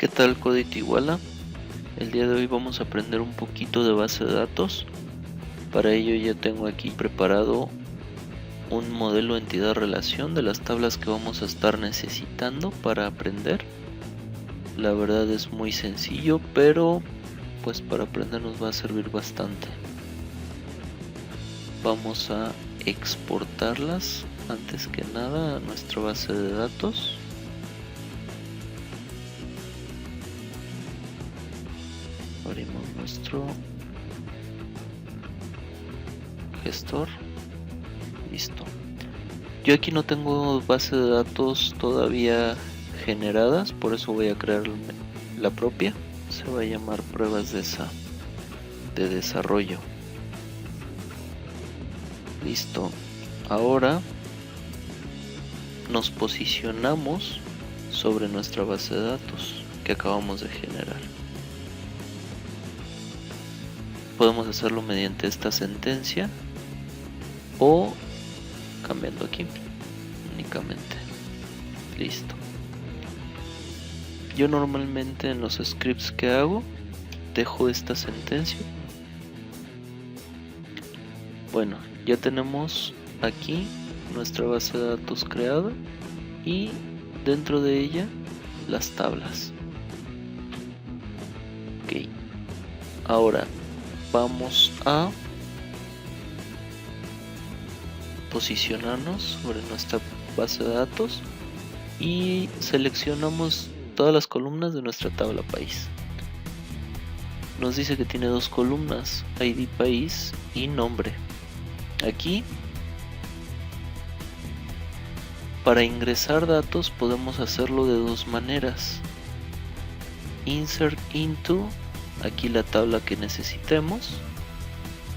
¿Qué tal, Codit Iguala? El día de hoy vamos a aprender un poquito de base de datos. Para ello ya tengo aquí preparado un modelo entidad-relación de las tablas que vamos a estar necesitando para aprender. La verdad es muy sencillo, pero pues para aprender nos va a servir bastante. Vamos a exportarlas antes que nada a nuestra base de datos. Abrimos nuestro gestor. Listo. Yo aquí no tengo base de datos todavía generadas, por eso voy a crear la propia. Se va a llamar pruebas de desarrollo. Listo. Ahora nos posicionamos sobre nuestra base de datos que acabamos de generar. Podemos hacerlo mediante esta sentencia o cambiando aquí únicamente. Listo. Yo normalmente en los scripts que hago dejo esta sentencia. Bueno, ya tenemos aquí nuestra base de datos creada y dentro de ella las tablas. Ok. Ahora vamos a posicionarnos sobre nuestra base de datos y seleccionamos todas las columnas de nuestra tabla país. Nos dice que tiene dos columnas, ID país y nombre. Aquí, para ingresar datos podemos hacerlo de dos maneras. Insert into, aquí la tabla que necesitemos,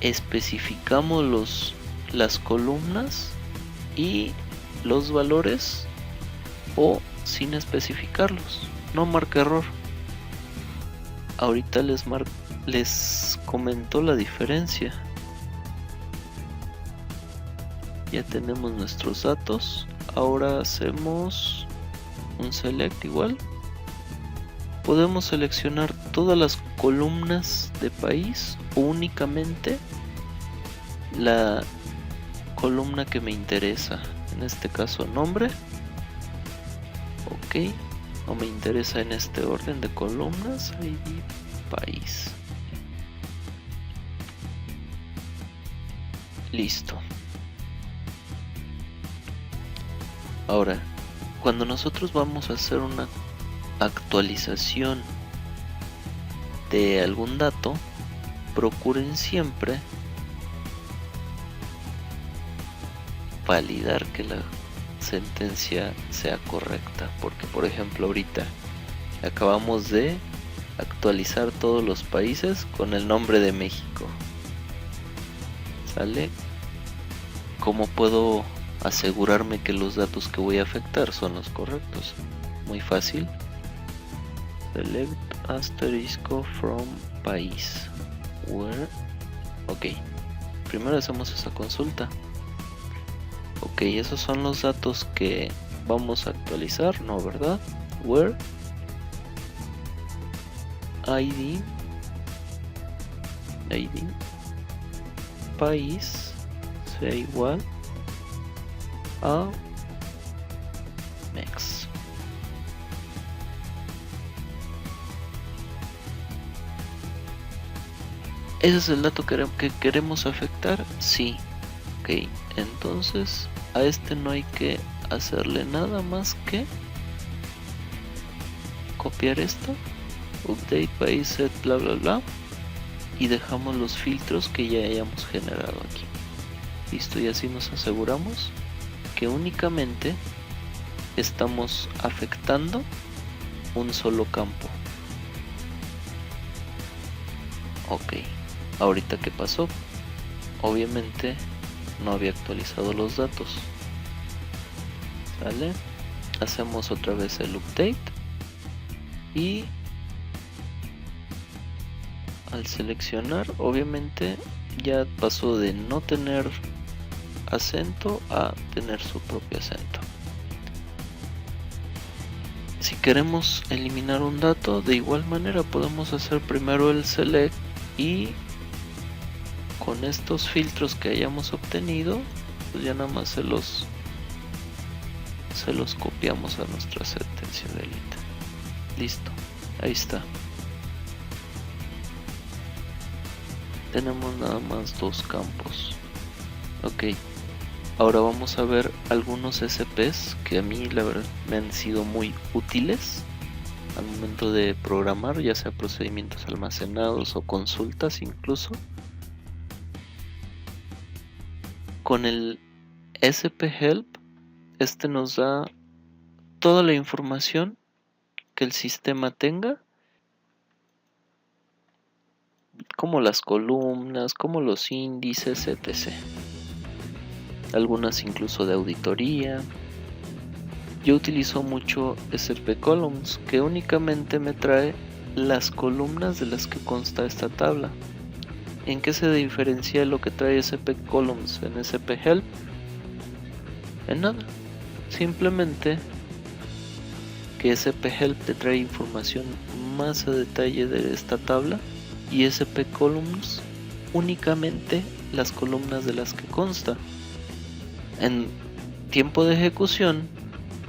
especificamos las columnas y los valores o sin especificarlos, no marca error. Ahorita les comento la diferencia. Ya tenemos nuestros datos. Ahora hacemos un select igual. Podemos seleccionar todas las columnas de país o únicamente la columna que me interesa. En este caso nombre. Ok. No me interesa en este orden de columnas. ID país. Listo. Ahora, cuando nosotros vamos a hacer una actualización de algún dato, procuren siempre validar que la sentencia sea correcta, porque por ejemplo ahorita acabamos de actualizar todos los países con el nombre de México. ¿Sale? ¿Cómo puedo asegurarme que los datos que voy a afectar son los correctos? Muy fácil. Select asterisco from país. Where. Ok. Primero hacemos esa consulta. Ok, esos son los datos que vamos a actualizar, ¿no? ¿Verdad? Where ID país sea igual a Mex. ¿Ese es el dato que queremos afectar? Sí. Ok, entonces a este no hay que hacerle nada más que copiar esto, update país set bla bla bla, y dejamos los filtros que ya hayamos generado aquí. Listo, y así nos aseguramos que únicamente estamos afectando un solo campo. Ok, ahorita ¿qué pasó? Obviamente no había actualizado los datos. ¿Sale? Hacemos otra vez el update y al seleccionar obviamente ya pasó de no tener acento a tener su propio acento. Si queremos eliminar un dato, de igual manera podemos hacer primero el select y con estos filtros que hayamos obtenido, pues ya nada más se los copiamos a nuestra sentencia delete. Listo, ahí está. Tenemos nada más dos campos. Ok, ahora vamos a ver algunos SPs que a mí la verdad me han sido muy útiles al momento de programar, ya sea procedimientos almacenados o consultas incluso. Con el SP-help, este nos da toda la información que el sistema tenga, como las columnas, como los índices, etc. Algunas incluso de auditoría. Yo utilizo mucho SP Columns, que únicamente me trae las columnas de las que consta esta tabla. ¿En qué se diferencia lo que trae SP Columns en SP Help? En nada, simplemente que SP Help te trae información más a detalle de esta tabla y SP Columns únicamente las columnas de las que consta. En tiempo de ejecución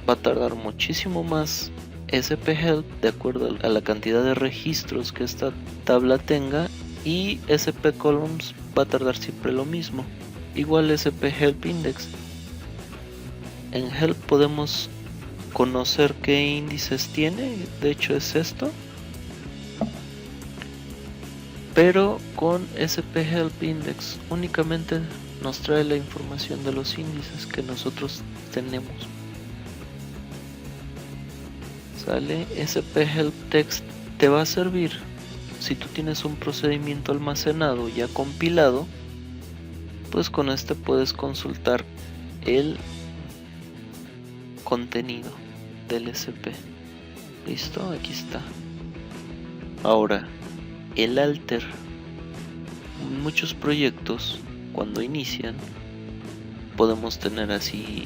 va a tardar muchísimo más SP Help de acuerdo a la cantidad de registros que esta tabla tenga, y SP Columns va a tardar siempre lo mismo, igual SP Help Index. En Help podemos conocer qué índices tiene, de hecho es esto, pero con SP Help Index únicamente nos trae la información de los índices que nosotros tenemos. Sale. SP Help Text te va a servir si tú tienes un procedimiento almacenado ya compilado, pues con este puedes consultar el contenido del SP. Listo, aquí está. Ahora, el alter. Muchos proyectos cuando inician podemos tener así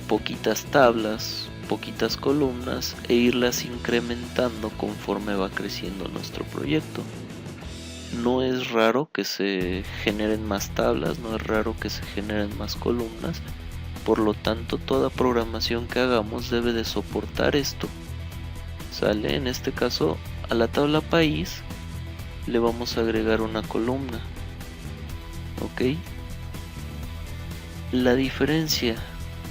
poquitas tablas, poquitas columnas e irlas incrementando conforme va creciendo nuestro proyecto. No es raro que se generen más tablas, no es raro que se generen más columnas, por lo tanto toda programación que hagamos debe de soportar esto. Sale. En este caso a la tabla país le vamos a agregar una columna. Ok, la diferencia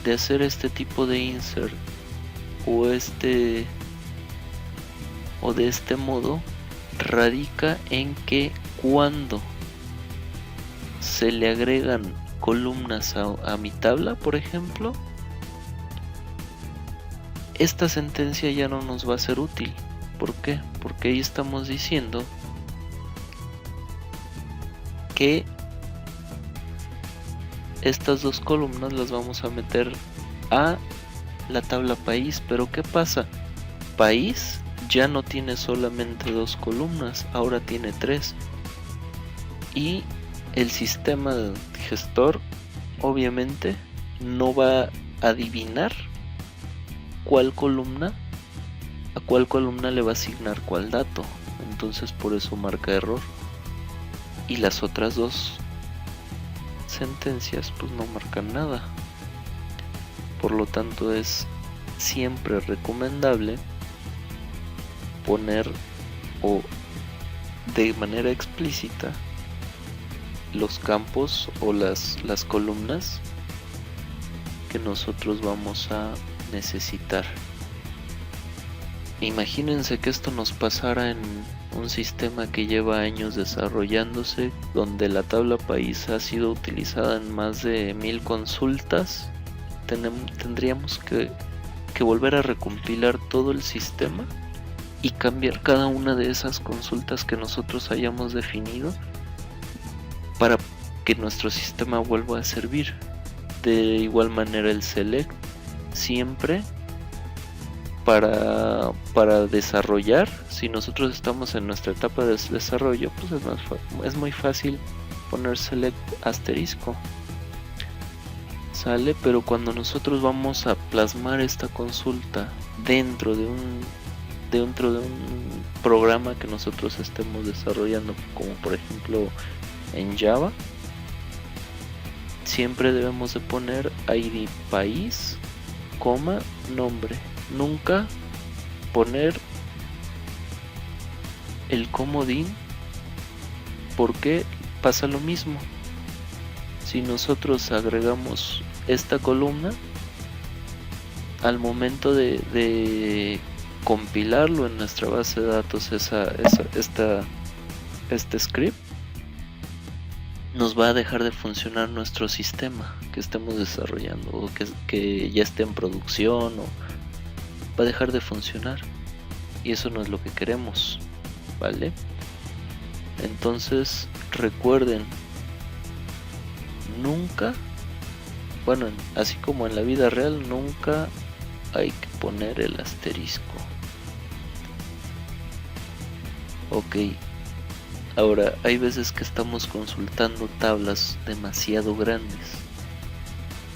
de hacer este tipo de insert o de este modo radica en que cuando se le agregan columnas a mi tabla, por ejemplo, esta sentencia ya no nos va a ser útil. ¿Por qué? Porque ahí estamos diciendo que estas dos columnas las vamos a meter a la tabla país. Pero ¿qué pasa? País ya no tiene solamente dos columnas, ahora tiene tres, y el sistema gestor obviamente no va a adivinar a cuál columna le va a asignar cuál dato. Entonces por eso marca error, y las otras dos sentencias pues no marcan nada. Por lo tanto es siempre recomendable poner o de manera explícita los campos o las columnas que nosotros vamos a necesitar. Imagínense que esto nos pasara en un sistema que lleva años desarrollándose, donde la tabla país ha sido utilizada en más de 1000 consultas. Tendríamos que volver a recompilar todo el sistema y cambiar cada una de esas consultas que nosotros hayamos definido para que nuestro sistema vuelva a servir. De igual manera el select, siempre para desarrollar, si nosotros estamos en nuestra etapa de desarrollo, pues es muy fácil poner select asterisco. sale, pero cuando nosotros vamos a plasmar esta consulta dentro de un programa que nosotros estemos desarrollando, como por ejemplo en Java, siempre debemos de poner ID país, coma, nombre. Nunca poner el comodín, porque pasa lo mismo. Si nosotros agregamos esta columna, al momento de compilarlo en nuestra base de datos, este script, nos va a dejar de funcionar nuestro sistema que estemos desarrollando, o que ya esté en producción, o va a dejar de funcionar, y eso no es lo que queremos, ¿vale? Entonces recuerden, nunca, bueno, así como en la vida real, nunca hay que poner el asterisco. Ok, ahora hay veces que estamos consultando tablas demasiado grandes,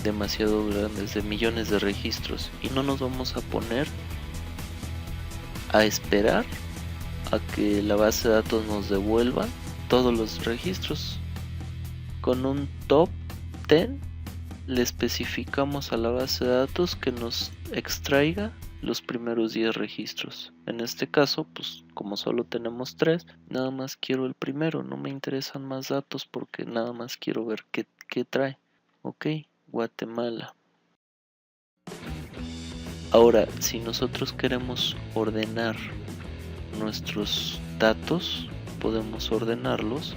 de millones de registros, y no nos vamos a poner a esperar a que la base de datos nos devuelva todos los registros. Con un top 10 le especificamos a la base de datos que nos extraiga los primeros 10 registros. En este caso, pues como solo tenemos 3, nada más quiero el primero, no me interesan más datos porque nada más quiero ver qué trae. Ok, Guatemala. Ahora, si nosotros queremos ordenar nuestros datos, podemos ordenarlos.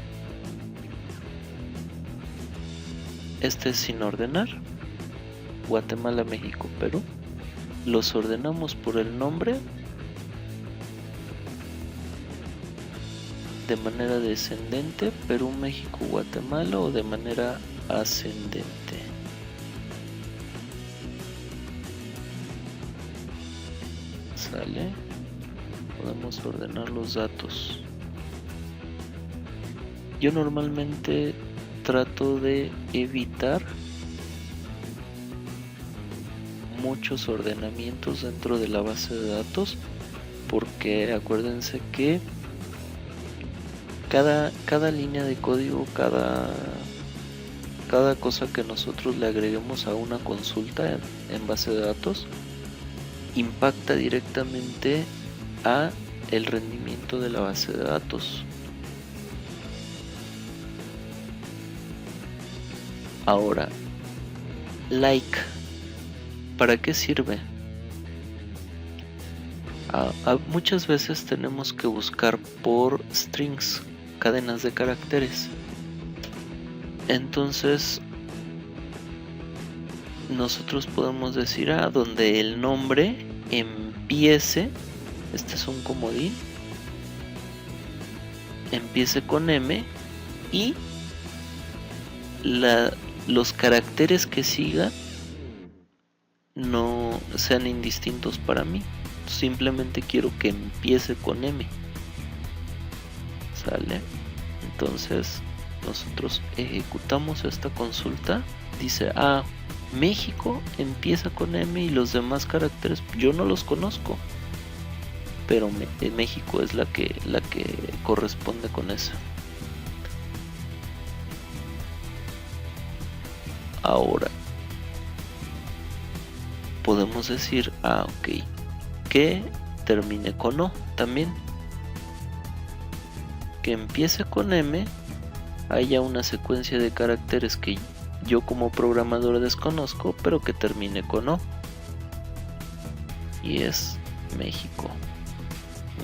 Este es sin ordenar: Guatemala, México, Perú. Los ordenamos por el nombre de manera descendente: Perú, México, Guatemala, o de manera ascendente. ¿Sale? Podemos ordenar los datos. Yo normalmente trato de evitar muchos ordenamientos dentro de la base de datos, porque acuérdense que cada línea de código, cada cosa que nosotros le agreguemos a una consulta en base de datos, impacta directamente a el rendimiento de la base de datos. Ahora, like, ¿para qué sirve? Muchas veces tenemos que buscar por strings, cadenas de caracteres. Entonces nosotros podemos decir donde el nombre empiece, este es un comodín, empiece con M y los caracteres que sigan no sean indistintos para mí. Simplemente quiero que empiece con M. ¿Sale? Entonces nosotros ejecutamos esta consulta. Dice, México empieza con M y los demás caracteres yo no los conozco, pero México es la que corresponde con esa. Ahora podemos decir ok, que termine con O también, que empiece con M, haya una secuencia de caracteres que yo como programador desconozco, pero que termine con O, y es México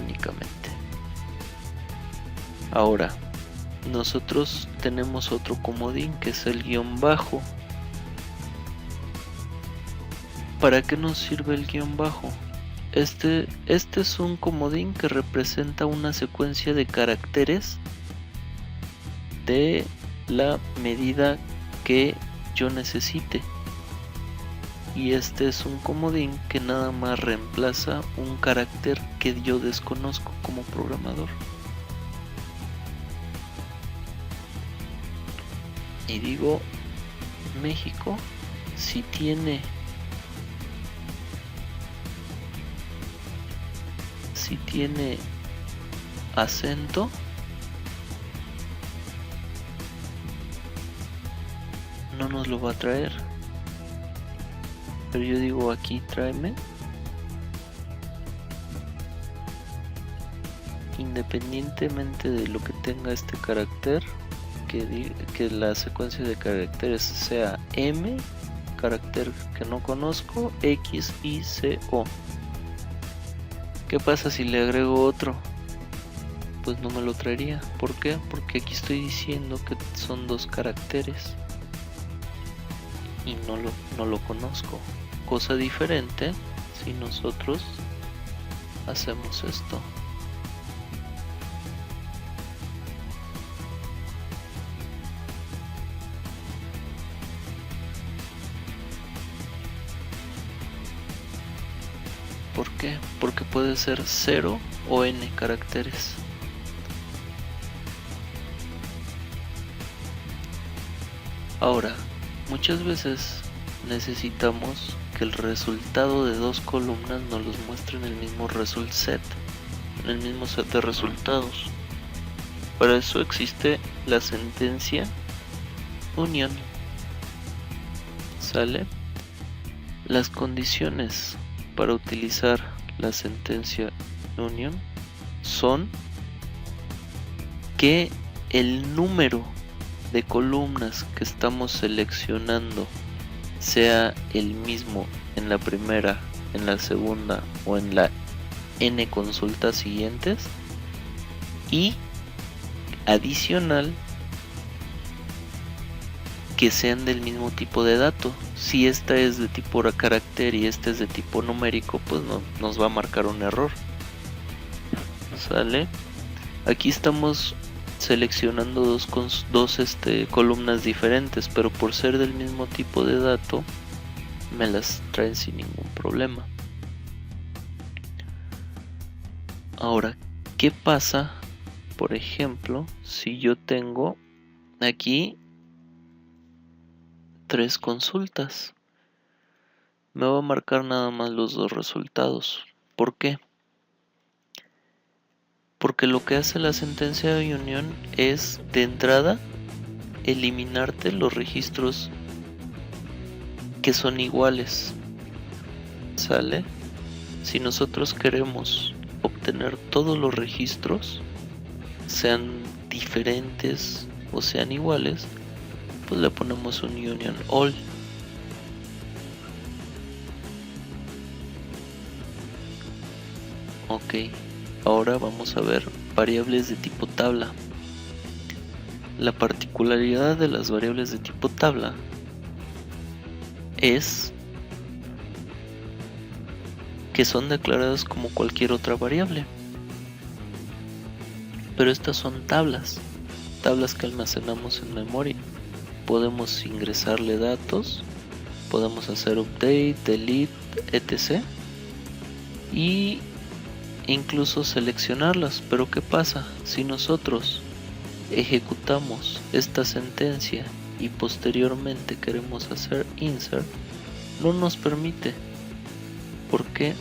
únicamente. Ahora nosotros tenemos otro comodín que es el guión bajo. ¿Para qué nos sirve el guión bajo? Este es un comodín que representa una secuencia de caracteres de la medida que yo necesite, y este es un comodín que nada más reemplaza un carácter que yo desconozco como programador. Y digo México si tiene acento, no nos lo va a traer. Pero yo digo aquí tráeme, independientemente de lo que tenga este carácter, que la secuencia de caracteres sea M, carácter que no conozco, X, Y, C, O. ¿Qué pasa si le agrego otro? Pues no me lo traería. ¿Por qué? Porque aquí estoy diciendo que son dos caracteres y no lo conozco. Cosa diferente si nosotros hacemos esto. ¿Por qué? Porque puede ser 0 o n caracteres. Ahora, muchas veces necesitamos que el resultado de dos columnas nos los muestre en el mismo result set, en el mismo set de resultados. Para eso existe la sentencia unión. ¿Sale? Las condiciones para utilizar la sentencia unión son que el número de columnas que estamos seleccionando sea el mismo en la primera, en la segunda o en la n consultas siguientes, y adicional que sean del mismo tipo de dato. Si esta es de tipo carácter y esta es de tipo numérico, pues no nos va a marcar un error. ¿Sale? Aquí estamos seleccionando dos columnas diferentes, pero por ser del mismo tipo de dato me las traen sin ningún problema. Ahora, ¿qué pasa, por ejemplo, si yo tengo aquí 3 consultas? Me va a marcar nada más los dos resultados. ¿Por qué? Porque lo que hace la sentencia de unión es, de entrada, eliminarte los registros que son iguales. ¿Sale? Si nosotros queremos obtener todos los registros, sean diferentes o sean iguales, pues le ponemos un union all. Ok, ahora vamos a ver variables de tipo tabla. La particularidad de las variables de tipo tabla es que son declaradas como cualquier otra variable, pero estas son tablas que almacenamos en memoria. Podemos ingresarle datos, podemos hacer update, delete, etc. y incluso seleccionarlas. Pero ¿qué pasa si nosotros ejecutamos esta sentencia y posteriormente queremos hacer insert? No nos permite. ¿Por qué?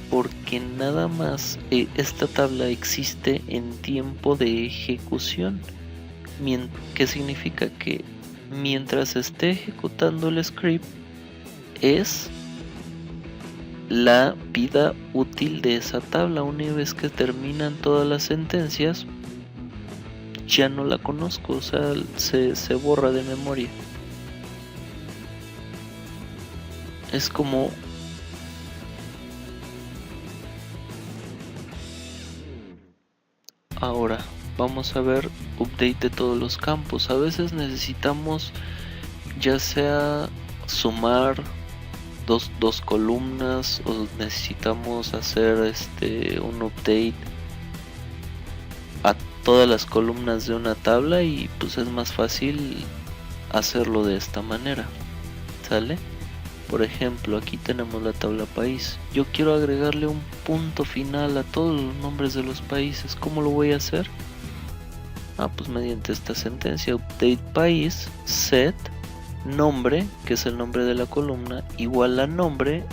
Porque nada más esta tabla existe en tiempo de ejecución. ¿Qué significa? Que mientras esté ejecutando el script es la vida útil de esa tabla. Una vez que terminan todas las sentencias, ya no la conozco, o sea, se borra de memoria. Es como ahora vamos a ver update de todos los campos. A veces necesitamos ya sea sumar dos columnas, o necesitamos hacer un update a todas las columnas de una tabla, y pues es más fácil hacerlo de esta manera. ¿Sale? Por ejemplo, aquí tenemos la tabla país. Yo quiero agregarle un punto final a todos los nombres de los países. ¿Cómo lo voy a hacer? Pues mediante esta sentencia, update país set nombre, que es el nombre de la columna, igual a nombre,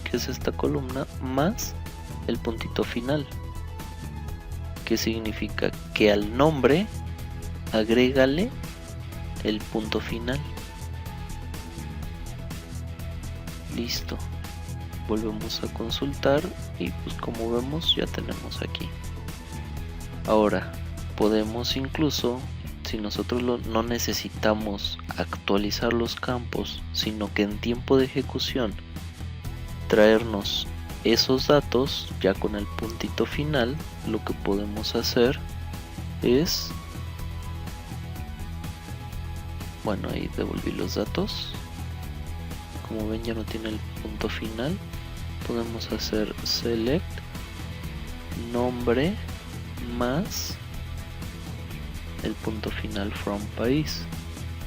que es esta columna, más el puntito final, que significa que al nombre agrégale el punto final. Listo, volvemos a consultar y pues como vemos ya tenemos aquí. Ahora podemos incluso, si nosotros no necesitamos actualizar los campos, sino que en tiempo de ejecución traernos esos datos ya con el puntito final, lo que podemos hacer es, bueno, ahí devolví los datos. Como ven ya no tiene el punto final. Podemos hacer select nombre más el punto final from país,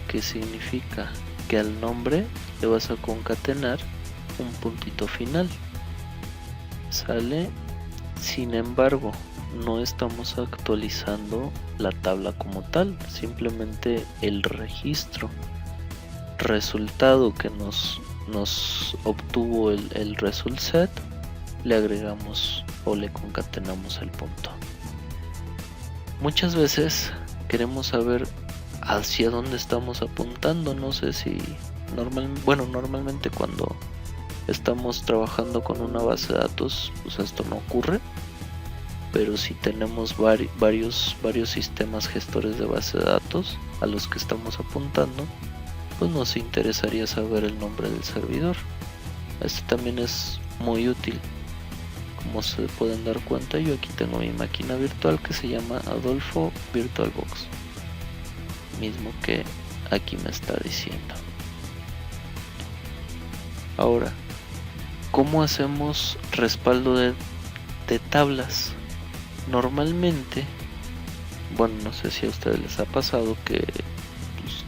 que significa que al nombre le vas a concatenar un puntito final. Sale. Sin embargo, no estamos actualizando la tabla como tal, simplemente el registro resultado que nos obtuvo el result set, le agregamos o le concatenamos el punto. Muchas veces queremos saber hacia dónde estamos apuntando. No sé si normalmente cuando estamos trabajando con una base de datos, pues esto no ocurre, pero si tenemos varios sistemas gestores de base de datos a los que estamos apuntando, pues nos interesaría saber el nombre del servidor. Este también es muy útil. Como se pueden dar cuenta, yo aquí tengo mi máquina virtual que se llama Adolfo VirtualBox, mismo que aquí me está diciendo. Ahora, ¿cómo hacemos respaldo de tablas? Normalmente, bueno, no sé si a ustedes les ha pasado que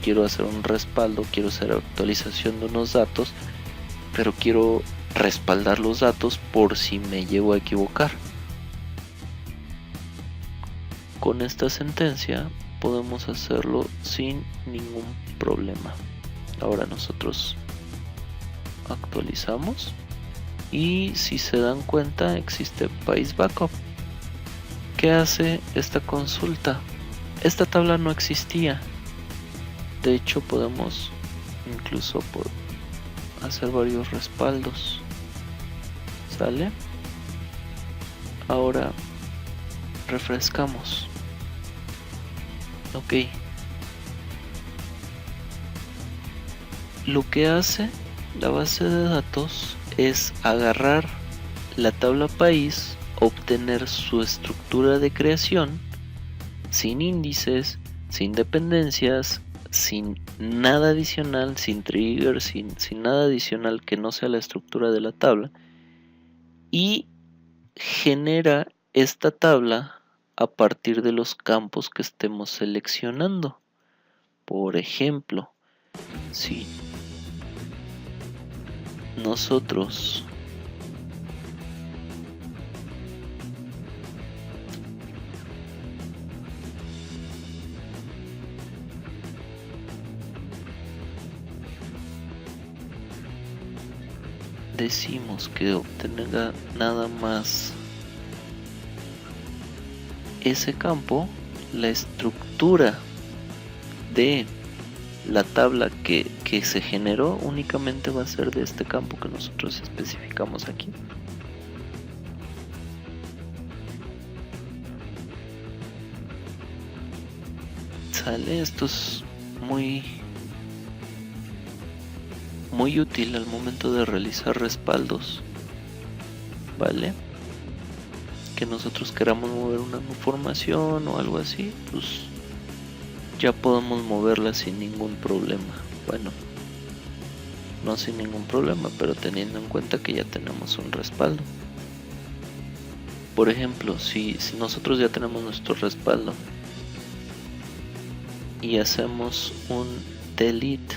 quiero hacer un respaldo, quiero hacer actualización de unos datos, pero quiero respaldar los datos por si me llego a equivocar. Con esta sentencia podemos hacerlo sin ningún problema. Ahora nosotros actualizamos y si se dan cuenta existe País Backup. ¿Qué hace esta consulta? Esta tabla no existía. De hecho podemos incluso hacer varios respaldos. ¿Sale? Ahora refrescamos. Ok. Lo que hace la base de datos es agarrar la tabla país, obtener su estructura de creación sin índices, sin dependencias, sin nada adicional, sin trigger, sin nada adicional que no sea la estructura de la tabla, y genera esta tabla a partir de los campos que estemos seleccionando. Por ejemplo, si nosotros decimos que obtenga nada más ese campo, la estructura de la tabla que se generó únicamente va a ser de este campo que nosotros especificamos aquí. Sale, esto es muy útil al momento de realizar respaldos, ¿vale? Que nosotros queramos mover una información o algo así, pues ya podemos moverla sin ningún problema. Bueno, no sin ningún problema, pero teniendo en cuenta que ya tenemos un respaldo. Por ejemplo, si nosotros ya tenemos nuestro respaldo y hacemos un delete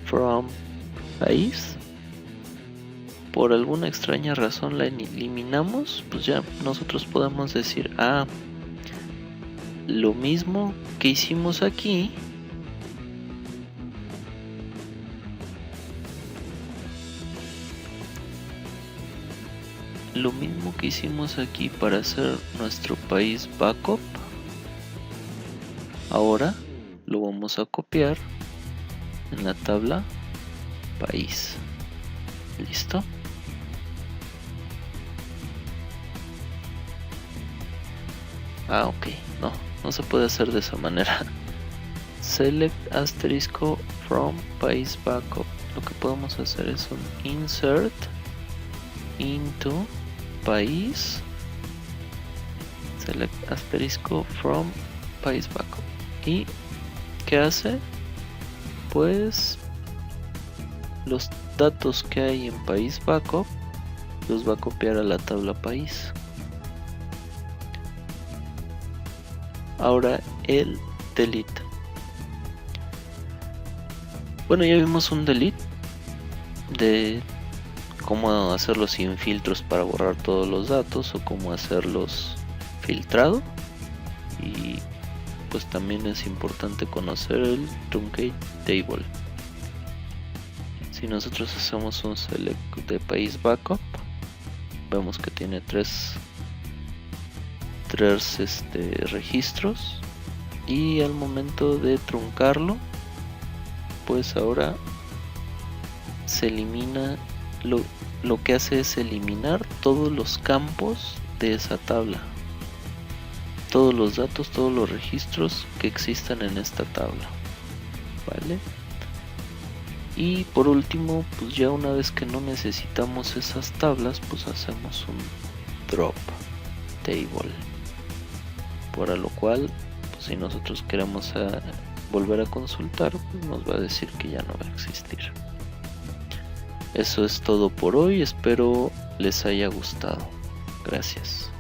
from país, por alguna extraña razón la eliminamos, pues ya nosotros podemos decir, lo mismo que hicimos aquí, lo mismo que hicimos aquí para hacer nuestro país backup, ahora lo vamos a copiar en la tabla país. ¿Listo? Ok, no se puede hacer de esa manera. Select asterisco from país backup. Lo que podemos hacer es un insert into país, select asterisco from país backup. ¿Y qué hace? Pues los datos que hay en país backup los va a copiar a la tabla país. Ahora el delete. Bueno, ya vimos un delete de cómo hacerlo sin filtros para borrar todos los datos o cómo hacerlos filtrado, y pues también es importante conocer el truncate table. Si nosotros hacemos un select de país backup, vemos que tiene tres registros, y al momento de truncarlo, pues ahora se elimina, lo que hace es eliminar todos los campos de esa tabla, todos los datos, todos los registros que existan en esta tabla, ¿vale? Y por último, pues ya una vez que no necesitamos esas tablas, pues hacemos un drop table, para lo cual, pues si nosotros queremos volver a consultar, pues nos va a decir que ya no va a existir. Eso es todo por hoy, espero les haya gustado. Gracias.